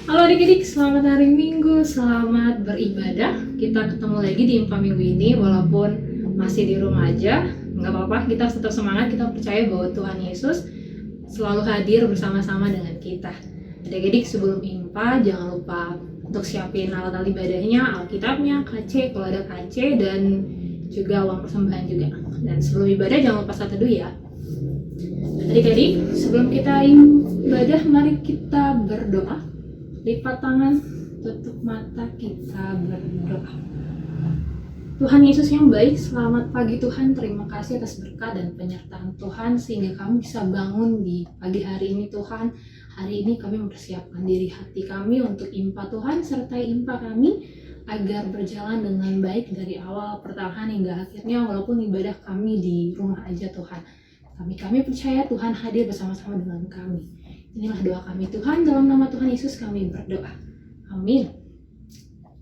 Halo adik-adik, selamat hari Minggu, selamat beribadah. Kita ketemu lagi di Impa Minggu ini, walaupun masih di rumah aja, nggak apa-apa, kita tetap semangat, kita percaya bahwa Tuhan Yesus selalu hadir bersama-sama dengan kita. Adik-adik, sebelum Impa, jangan lupa untuk siapin alat-alat ibadahnya, Alkitabnya, KC, kalau ada KC, dan juga uang persembahan juga. Dan sebelum ibadah, jangan lupa saat teduh ya. Adik-adik, sebelum kita ibadah, mari kita berdoa. Lipat tangan, tutup mata, kita berdoa. Tuhan Yesus yang baik, selamat pagi Tuhan. Terima kasih atas berkat dan penyertaan Tuhan sehingga kami bisa bangun di pagi hari ini Tuhan. Hari ini kami mempersiapkan diri hati kami untuk Impa Tuhan, sertai Impa kami agar berjalan dengan baik dari awal pertengahan hingga akhirnya, walaupun ibadah kami di rumah aja Tuhan. Kami percaya Tuhan hadir bersama-sama dengan kami. Inilah doa kami Tuhan, dalam nama Tuhan Yesus kami berdoa. Amin.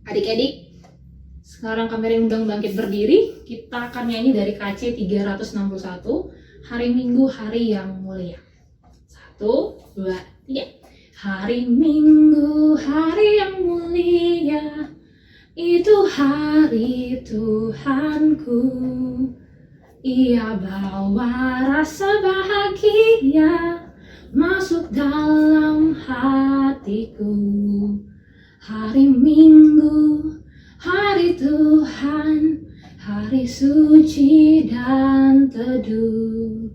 Adik-adik, sekarang kami undang bangkit berdiri. Kita akan nyanyi dari KC 361, Hari Minggu, Hari yang Mulia. 1, 2, 3. Hari Minggu, hari yang mulia, itu hari Tuhanku. Ia bawa rasa bahagia masuk dalam hatiku. Hari Minggu, hari Tuhan, hari suci dan teduh.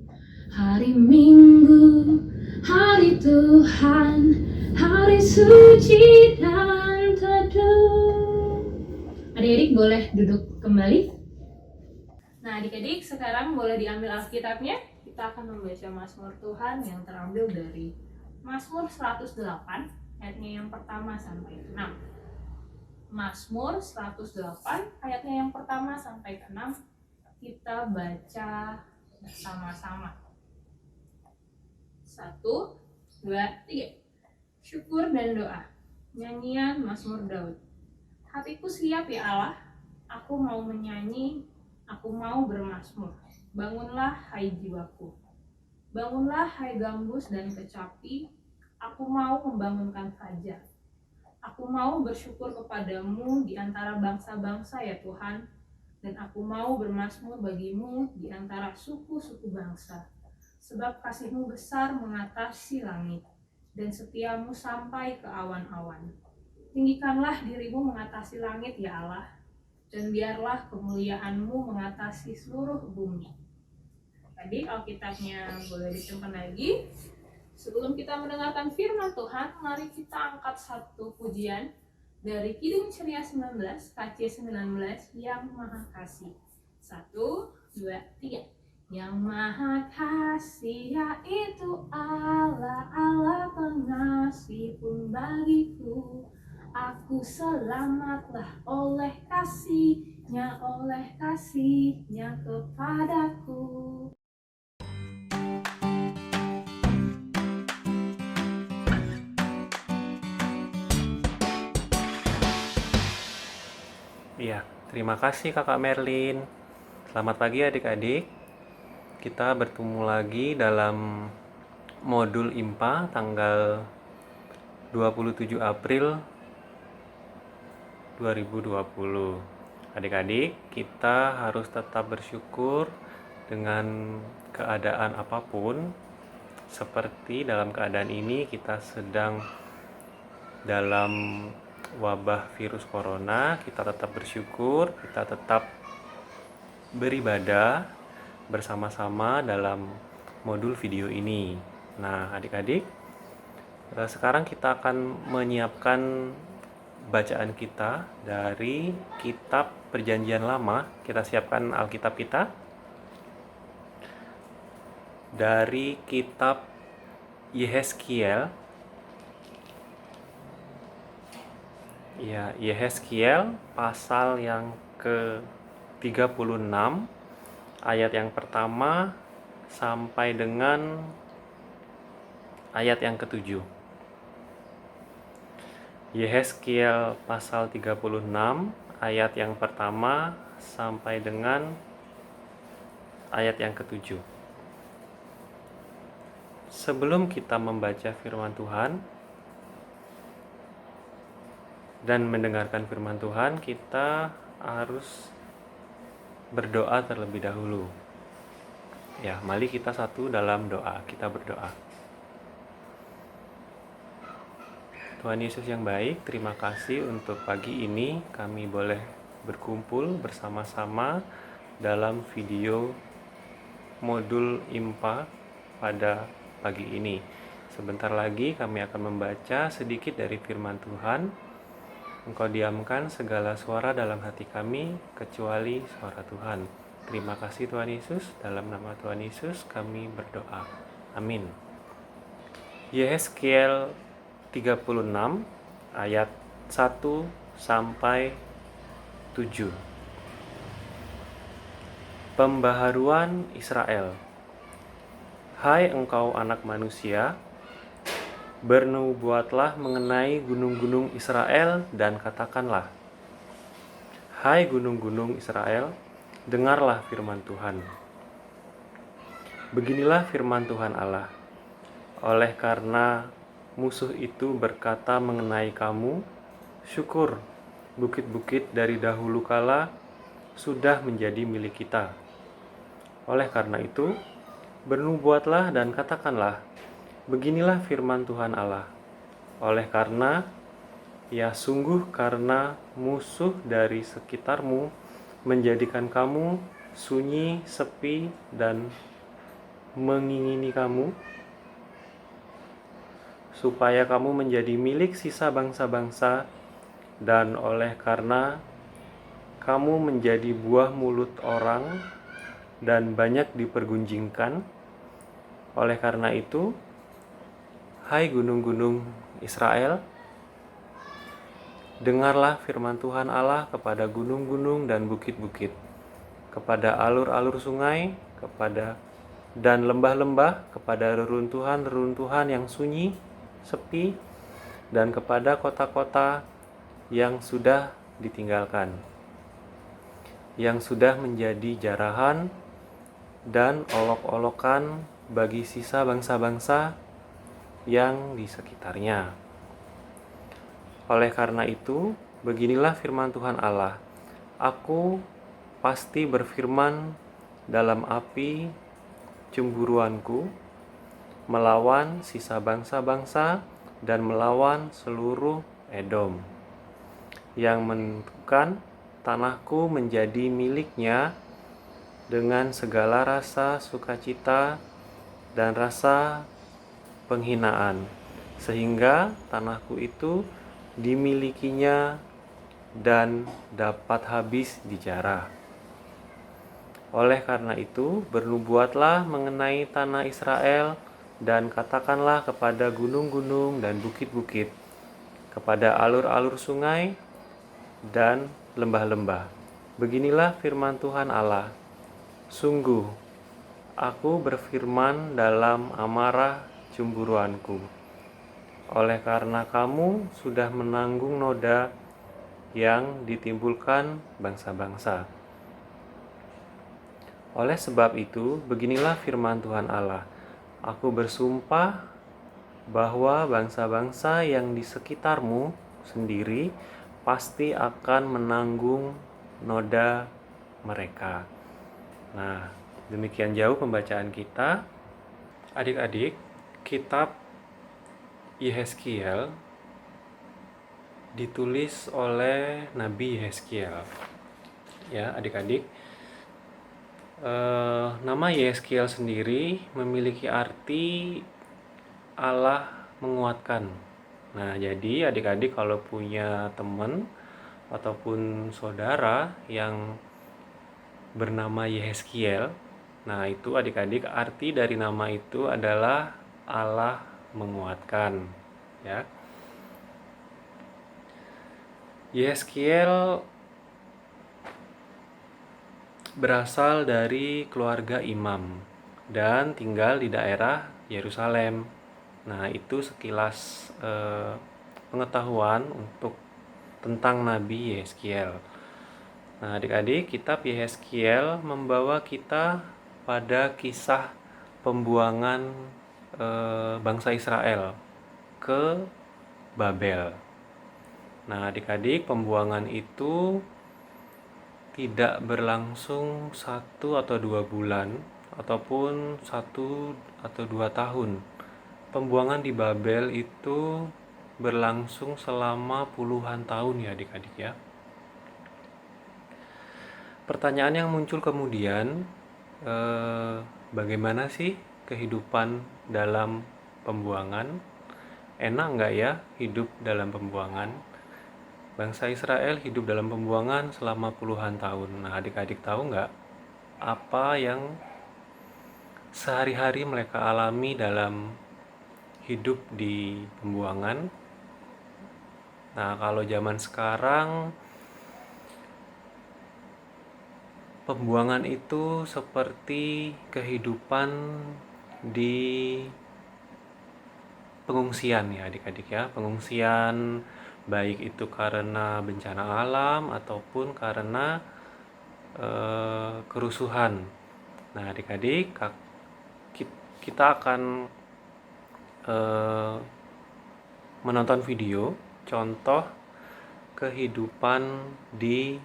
Hari Minggu, hari Tuhan, hari suci dan teduh. Adik-adik boleh duduk kembali. Nah adik-adik, sekarang boleh diambil Alkitabnya. Kita akan membaca Mazmur Tuhan yang terambil dari Mazmur 108 ayatnya yang pertama sampai ke-6. Mazmur 108 ayatnya yang pertama sampai ke-6 kita baca bersama-sama. 1, 2, 3. Syukur dan doa. Nyanyian Mazmur Daud. Hatiku siap ya Allah, aku mau menyanyi, aku mau bermazmur. Bangunlah hai jiwaku, bangunlah hai gambus dan kecapi, aku mau membangunkan fajar. Aku mau bersyukur kepadamu di antara bangsa-bangsa ya Tuhan, dan aku mau bermazmur bagimu di antara suku-suku bangsa. Sebab kasih-Mu besar mengatasi langit, dan setiamu sampai ke awan-awan. Tinggikanlah dirimu mengatasi langit ya Allah, dan biarlah kemuliaan-Mu mengatasi seluruh bumi. Tadi Alkitabnya boleh disimpan lagi. Sebelum kita mendengarkan firman Tuhan, mari kita angkat satu pujian dari Kidung Ceria 19, KC 19, Yang Maha Kasih. 1, 2, 3. Yang Maha Kasih yaitu Allah, Allah pengasih pun bagiku. Aku selamatlah oleh kasih-Nya kepadaku. Iya, terima kasih Kakak Merlin. Selamat pagi adik-adik. Kita bertemu lagi dalam modul IMPA tanggal 27 April 2020. Adik-adik, kita harus tetap bersyukur dengan keadaan apapun. Seperti dalam keadaan ini kita sedang dalam wabah virus corona, kita tetap bersyukur, kita tetap beribadah bersama-sama dalam modul video ini. Nah, adik-adik, sekarang kita akan menyiapkan bacaan kita dari kitab Perjanjian Lama. Kita siapkan Alkitab kita dari kitab Yehezkiel. Ya, Yehezkiel pasal yang ke-36 ayat yang pertama sampai dengan ayat yang ke-7. Yehezkiel pasal 36 ayat yang pertama sampai dengan ayat yang ke-7. Sebelum kita membaca firman Tuhan, dan mendengarkan firman Tuhan, kita harus berdoa terlebih dahulu. Ya, mari kita satu dalam doa. Kita berdoa. Tuhan Yesus yang baik, terima kasih untuk pagi ini kami boleh berkumpul bersama-sama dalam video modul IMPA pada pagi ini. Sebentar lagi kami akan membaca sedikit dari firman Tuhan. Engkau diamkan segala suara dalam hati kami kecuali suara Tuhan. Terima kasih Tuhan Yesus, dalam nama Tuhan Yesus kami berdoa. Amin. Yehezkiel 36 ayat 1 sampai 7. Pembaharuan Israel. Hai engkau anak manusia, bernubuatlah mengenai gunung-gunung Israel dan katakanlah, hai gunung-gunung Israel, dengarlah firman Tuhan. Beginilah firman Tuhan Allah, oleh karena musuh itu berkata mengenai kamu, syukur, bukit-bukit dari dahulu kala sudah menjadi milik kita. Oleh karena itu, bernubuatlah dan katakanlah, beginilah firman Tuhan Allah. Oleh karena, ya sungguh karena musuh dari sekitarmu menjadikan kamu sunyi, sepi, dan mengingini kamu, supaya kamu menjadi milik sisa bangsa-bangsa, dan oleh karena kamu menjadi buah mulut orang dan banyak dipergunjingkan. Oleh karena itu, hai gunung-gunung Israel, dengarlah firman Tuhan Allah kepada gunung-gunung dan bukit-bukit, kepada alur-alur sungai, kepada dan lembah-lembah, kepada reruntuhan-reruntuhan yang sunyi, sepi, dan kepada kota-kota yang sudah ditinggalkan, yang sudah menjadi jarahan dan olok-olokan bagi sisa bangsa-bangsa yang di sekitarnya. Oleh karena itu, beginilah firman Tuhan Allah, aku pasti berfirman dalam api cemburuanku, melawan sisa bangsa-bangsa dan melawan seluruh Edom, yang menentukan tanahku menjadi miliknya dengan segala rasa sukacita dan rasa penghinaan, sehingga tanahku itu dimilikinya dan dapat habis dijarah. Oleh karena itu, bernubuatlah mengenai tanah Israel dan katakanlah kepada gunung-gunung dan bukit-bukit, kepada alur-alur sungai dan lembah-lembah, beginilah firman Tuhan Allah, sungguh, aku berfirman dalam amarah cemburuanku, oleh karena kamu sudah menanggung noda yang ditimbulkan bangsa-bangsa. Oleh sebab itu, beginilah firman Tuhan Allah, aku bersumpah bahwa bangsa-bangsa yang di sekitarmu sendiri pasti akan menanggung noda mereka. Nah, demikian jauh pembacaan kita. Adik-adik, kitab Yehezkiel ditulis oleh Nabi Yehezkiel. Ya, adik-adik, nama Yehezkiel sendiri memiliki arti Allah menguatkan. Nah, jadi adik-adik kalau punya teman ataupun saudara yang bernama Yehezkiel, nah itu adik-adik arti dari nama itu adalah Allah menguatkan, ya. Yehezkiel berasal dari keluarga imam dan tinggal di daerah Yerusalem. Nah, itu sekilas pengetahuan untuk tentang Nabi Yehezkiel. Nah, adik-adik, kitab Yehezkiel membawa kita pada kisah pembuangan bangsa Israel ke Babel. Nah, adik-adik, pembuangan itu tidak berlangsung 1 atau 2 bulan ataupun 1 atau 2 tahun. Pembuangan di Babel itu berlangsung selama puluhan tahun ya adik-adik ya. Pertanyaan yang muncul kemudian, bagaimana sih kehidupan dalam pembuangan? Enak nggak ya hidup dalam pembuangan? Bangsa Israel hidup dalam pembuangan selama puluhan tahun. Nah, adik-adik tahu nggak apa yang sehari-hari mereka alami dalam hidup di pembuangan? Nah, kalau zaman sekarang, pembuangan itu seperti kehidupan di pengungsian ya adik-adik ya. Pengungsian baik itu karena bencana alam ataupun karena kerusuhan. Nah, adik-adik, kita akan menonton video contoh kehidupan di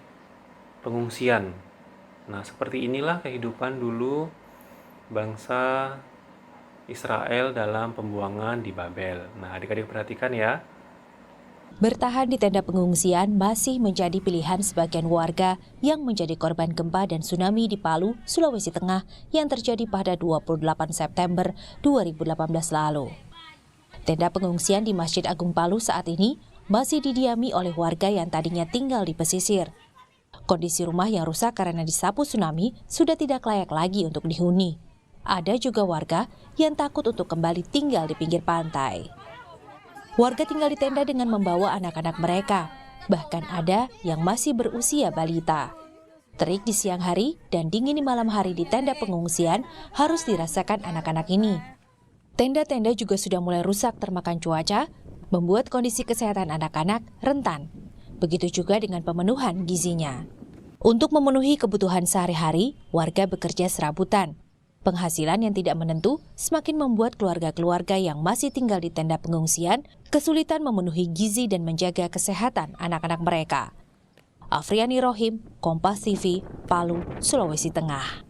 pengungsian. Nah, seperti inilah kehidupan dulu bangsa Israel dalam pembuangan di Babel. Nah, adik-adik perhatikan ya. Bertahan di tenda pengungsian masih menjadi pilihan sebagian warga yang menjadi korban gempa dan tsunami di Palu, Sulawesi Tengah yang terjadi pada 28 September 2018 lalu. Tenda pengungsian di Masjid Agung Palu saat ini masih didiami oleh warga yang tadinya tinggal di pesisir. Kondisi rumah yang rusak karena disapu tsunami sudah tidak layak lagi untuk dihuni. Ada juga warga yang takut untuk kembali tinggal di pinggir pantai. Warga tinggal di tenda dengan membawa anak-anak mereka, bahkan ada yang masih berusia balita. Terik di siang hari dan dingin di malam hari di tenda pengungsian harus dirasakan anak-anak ini. Tenda-tenda juga sudah mulai rusak termakan cuaca, membuat kondisi kesehatan anak-anak rentan. Begitu juga dengan pemenuhan gizinya. Untuk memenuhi kebutuhan sehari-hari, warga bekerja serabutan. Penghasilan yang tidak menentu semakin membuat keluarga-keluarga yang masih tinggal di tenda pengungsian kesulitan memenuhi gizi dan menjaga kesehatan anak-anak mereka. Afriani Rohim, Kompas TV, Palu, Sulawesi Tengah.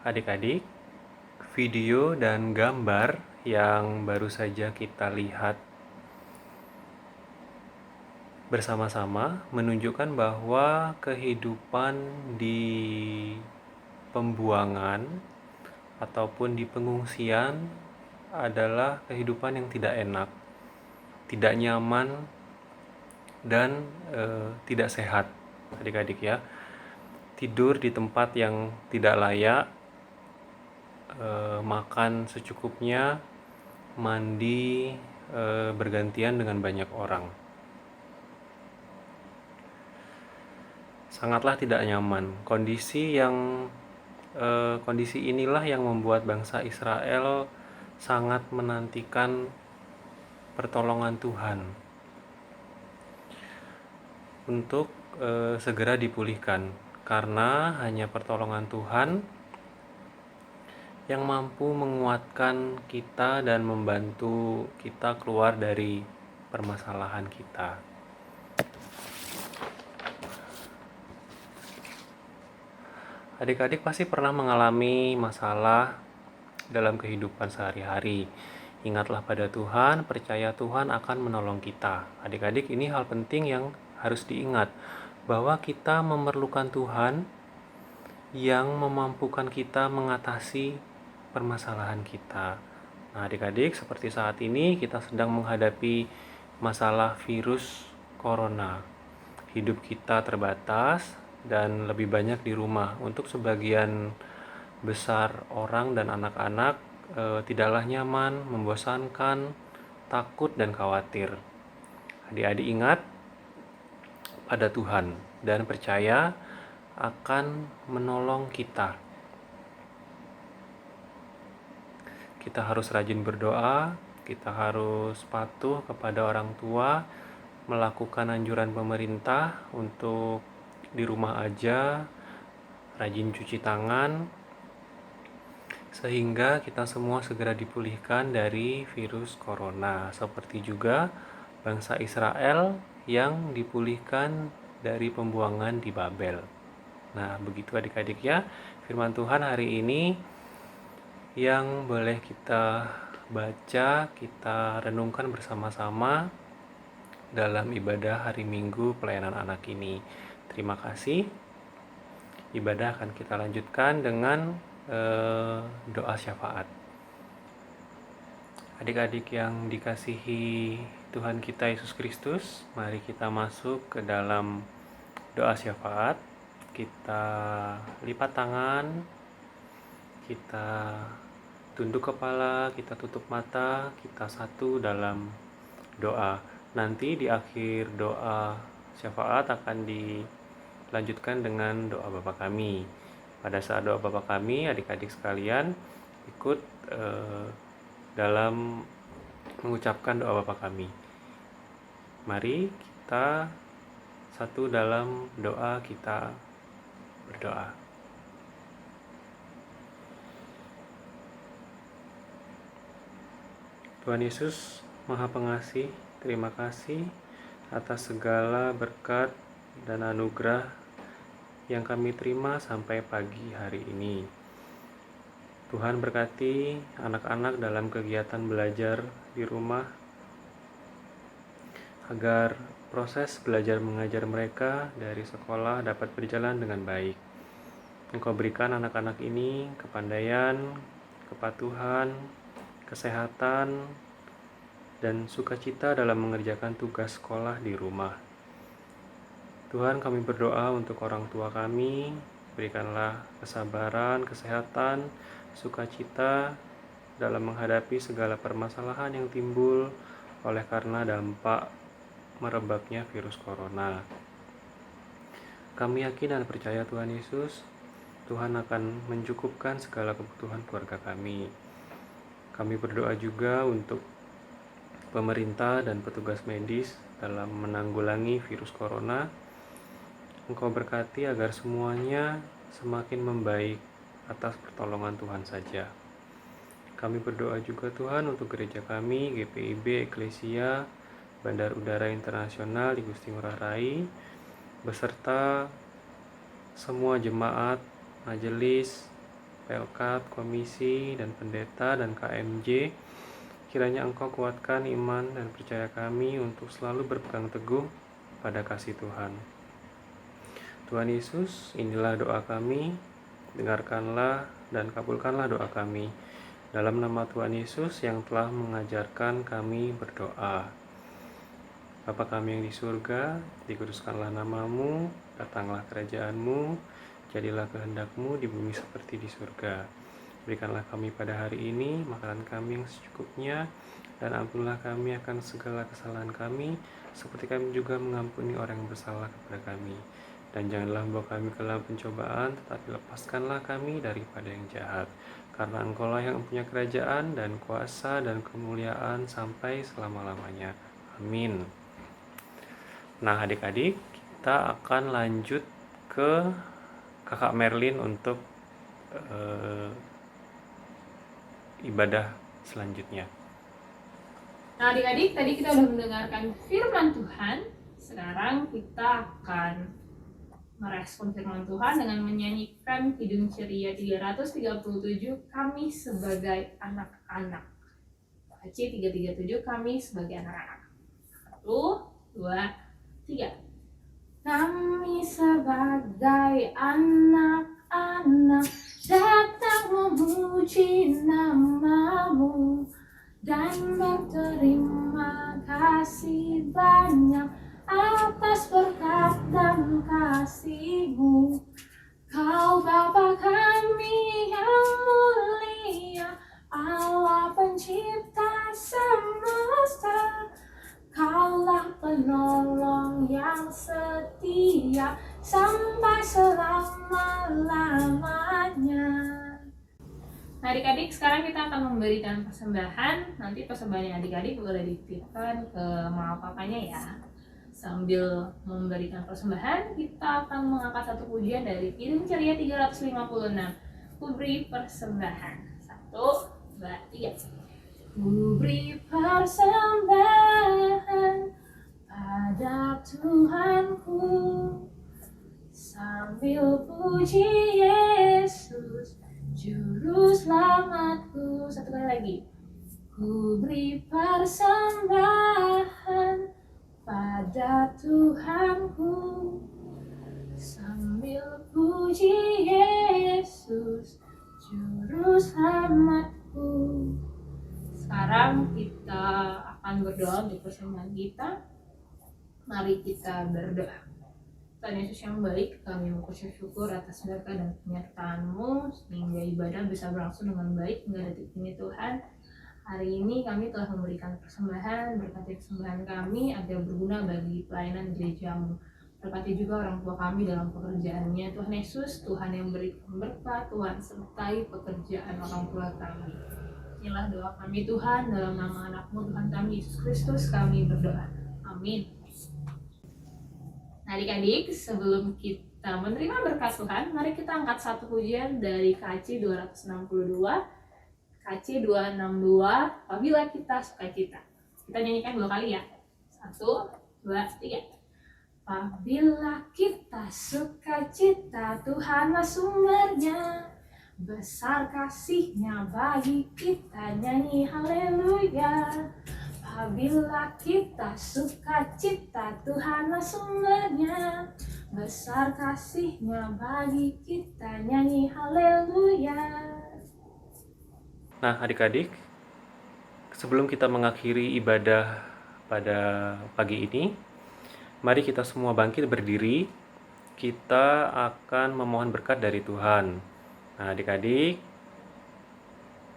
Adik-adik, video dan gambar yang baru saja kita lihat bersama-sama menunjukkan bahwa kehidupan di pembuangan ataupun di pengungsian adalah kehidupan yang tidak enak, tidak nyaman, dan tidak sehat adik-adik ya. Tidur di tempat yang tidak layak, makan secukupnya, mandi bergantian dengan banyak orang. Sangatlah tidak nyaman. Kondisi inilah yang membuat bangsa Israel sangat menantikan pertolongan Tuhan untuk segera dipulihkan, karena hanya pertolongan Tuhan yang mampu menguatkan kita dan membantu kita keluar dari permasalahan kita. Adik-adik pasti pernah mengalami masalah dalam kehidupan sehari-hari. Ingatlah pada Tuhan, percaya Tuhan akan menolong kita. Adik-adik, ini hal penting yang harus diingat, bahwa kita memerlukan Tuhan yang memampukan kita mengatasi permasalahan kita. Nah, adik-adik, seperti saat ini kita sedang menghadapi masalah virus corona. Hidup kita terbatas dan lebih banyak di rumah. Untuk sebagian besar orang dan anak-anak tidaklah nyaman, membosankan, takut dan khawatir. Adik-adik ingat pada Tuhan dan percaya akan menolong kita. Kita harus rajin berdoa, kita harus patuh kepada orang tua, melakukan anjuran pemerintah untuk di rumah aja, rajin cuci tangan, sehingga kita semua segera dipulihkan dari virus corona, seperti juga bangsa Israel yang dipulihkan dari pembuangan di Babel. Nah, begitu adik-adik ya, firman Tuhan hari ini yang boleh kita baca, kita renungkan bersama-sama dalam ibadah hari Minggu pelayanan anak ini. Terima kasih. Ibadah akan kita lanjutkan dengan doa syafaat. Adik-adik yang dikasihi Tuhan kita Yesus Kristus, mari kita masuk ke dalam doa syafaat. Kita lipat tangan, kita tunduk kepala, kita tutup mata, kita satu dalam doa. Nanti di akhir doa syafaat akan dilanjutkan dengan doa Bapa Kami. Pada saat doa Bapa Kami, adik-adik sekalian ikut dalam mengucapkan doa Bapa Kami. Mari kita satu dalam doa, kita berdoa. Tuhan Yesus Maha Pengasih, terima kasih atas segala berkat dan anugerah yang kami terima sampai pagi hari ini. Tuhan berkati anak-anak dalam kegiatan belajar di rumah, agar proses belajar mengajar mereka dari sekolah dapat berjalan dengan baik. Engkau berikan anak-anak ini kepandaian, kepatuhan, kesehatan, dan sukacita dalam mengerjakan tugas sekolah di rumah. Tuhan, kami berdoa untuk orang tua kami, berikanlah kesabaran, kesehatan, sukacita dalam menghadapi segala permasalahan yang timbul oleh karena dampak merebaknya virus corona. Kami yakin dan percaya Tuhan Yesus, Tuhan akan mencukupkan segala kebutuhan keluarga kami. Kami berdoa juga untuk pemerintah dan petugas medis dalam menanggulangi virus corona. Engkau berkati agar semuanya semakin membaik atas pertolongan Tuhan saja. Kami berdoa juga Tuhan untuk gereja kami, GPIB, Eklesia, Bandar Udara Internasional di Gusti Ngurah Rai, beserta semua jemaat, majelis, pelkat, komisi, dan pendeta, dan KMJ. Kiranya Engkau kuatkan iman dan percaya kami untuk selalu berpegang teguh pada kasih Tuhan. Tuhan Yesus, inilah doa kami, dengarkanlah dan kabulkanlah doa kami. Dalam nama Tuhan Yesus yang telah mengajarkan kami berdoa. Bapa kami yang di surga, dikuduskanlah namamu, datanglah kerajaan-Mu, jadilah kehendak-Mu di bumi seperti di surga. Berikanlah kami pada hari ini makanan kami yang secukupnya, dan ampunilah kami akan segala kesalahan kami, seperti kami juga mengampuni orang yang bersalah kepada kami. Dan janganlah membawa kami ke dalam pencobaan, tetapi lepaskanlah kami daripada yang jahat. Karena Engkau-lah yang mempunyai kerajaan dan kuasa dan kemuliaan sampai selama-lamanya. Amin. Nah adik-adik, kita akan lanjut ke Kakak Merlin untuk ibadah selanjutnya. Nah adik-adik, tadi kita sudah mendengarkan firman Tuhan. Sekarang kita akan merespon firman Tuhan dengan menyanyikan Kidung Ceria 337, Kami Sebagai Anak-anak. AC 337, Kami Sebagai Anak-anak. 1, 2, 3. Kami sebagai anak-anak datang memuji nama-Mu dan berterima kasih banyak atas berkat dan kasih-Mu. Kau Bapa kami yang mulia, Allah pencipta semesta. Kaulah penolong yang setia sampai selama-lamanya. Nah adik-adik, sekarang kita akan memberikan persembahan. Nanti persembahan adik-adik boleh dititipkan ke mama papanya ya. Sambil memberikan persembahan, kita akan mengangkat satu pujian dari Kidung Ceria 356. Ku beri persembahan. 1, 1, 2, 3. Ku beri persembahan pada Tuhanku sambil puji Yesus Juru Selamatku. Satu kali lagi. Ku beri persembahan pada Tuhanku sambil puji Yesus Juru Selamatku. Sekarang kita akan berdoa untuk persembahan kita. Mari kita berdoa. Tuhan Yesus yang baik, kami mengucap syukur atas berkat dan penyertaan-Mu sehingga ibadah bisa berlangsung dengan baik hingga detik ini Tuhan. Hari ini kami telah memberikan persembahan, berkati persembahan kami agar berguna bagi pelayanan gereja-Mu. Berkati juga orang tua kami dalam pekerjaannya. Tuhan Yesus, Tuhan yang berikan berkat, Tuhan sertai pekerjaan orang tua kami. Inilah doa kami Tuhan, dalam nama anak-Mu Tuhan kami Yesus Kristus kami berdoa. Amin. Nah adik-adik, sebelum kita menerima berkat Tuhan, mari kita angkat satu pujian dari KC 262. KC 262, apabila kita sukacita. Kita nyanyikan 2 kali ya. 1, 2, 3. Apabila kita sukacita, Tuhanlah sumbernya. Besar kasih-Nya bagi kita, nyanyi haleluya. Apabila kita sukacita, Tuhanlah sumbernya. Besar kasih-Nya bagi kita, nyanyi haleluya. Nah, adik-adik, sebelum kita mengakhiri ibadah pada pagi ini, mari kita semua bangkit berdiri. Kita akan memohon berkat dari Tuhan. Nah, adik-adik,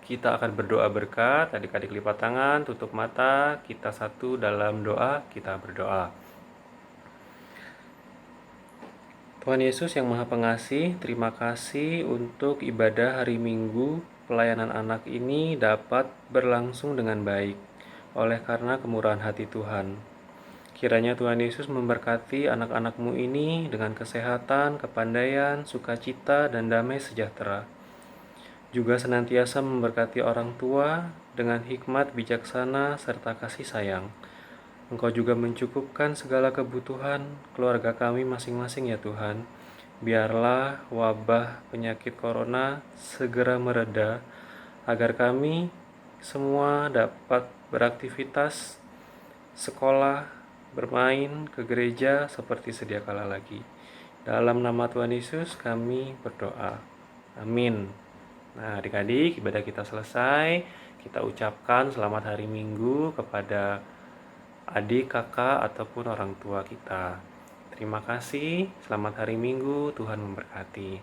kita akan berdoa berkat. Adik-adik lipat tangan, tutup mata, kita satu dalam doa, kita berdoa. Tuhan Yesus yang Maha Pengasih, terima kasih untuk ibadah hari Minggu. Pelayanan anak ini dapat berlangsung dengan baik oleh karena kemurahan hati Tuhan. Kiranya Tuhan Yesus memberkati anak-anak-Mu ini dengan kesehatan, kepandaian, sukacita, dan damai sejahtera. Juga senantiasa memberkati orang tua dengan hikmat, bijaksana, serta kasih sayang. Engkau juga mencukupkan segala kebutuhan keluarga kami masing-masing ya Tuhan. Biarlah wabah penyakit corona segera mereda, agar kami semua dapat beraktivitas, sekolah, bermain, ke gereja seperti sedia kala lagi. Dalam nama Tuhan Yesus kami berdoa. Amin. Nah adik-adik, ibadah kita selesai. Kita ucapkan selamat hari Minggu kepada adik, kakak, ataupun orang tua kita. Terima kasih, selamat hari Minggu, Tuhan memberkati.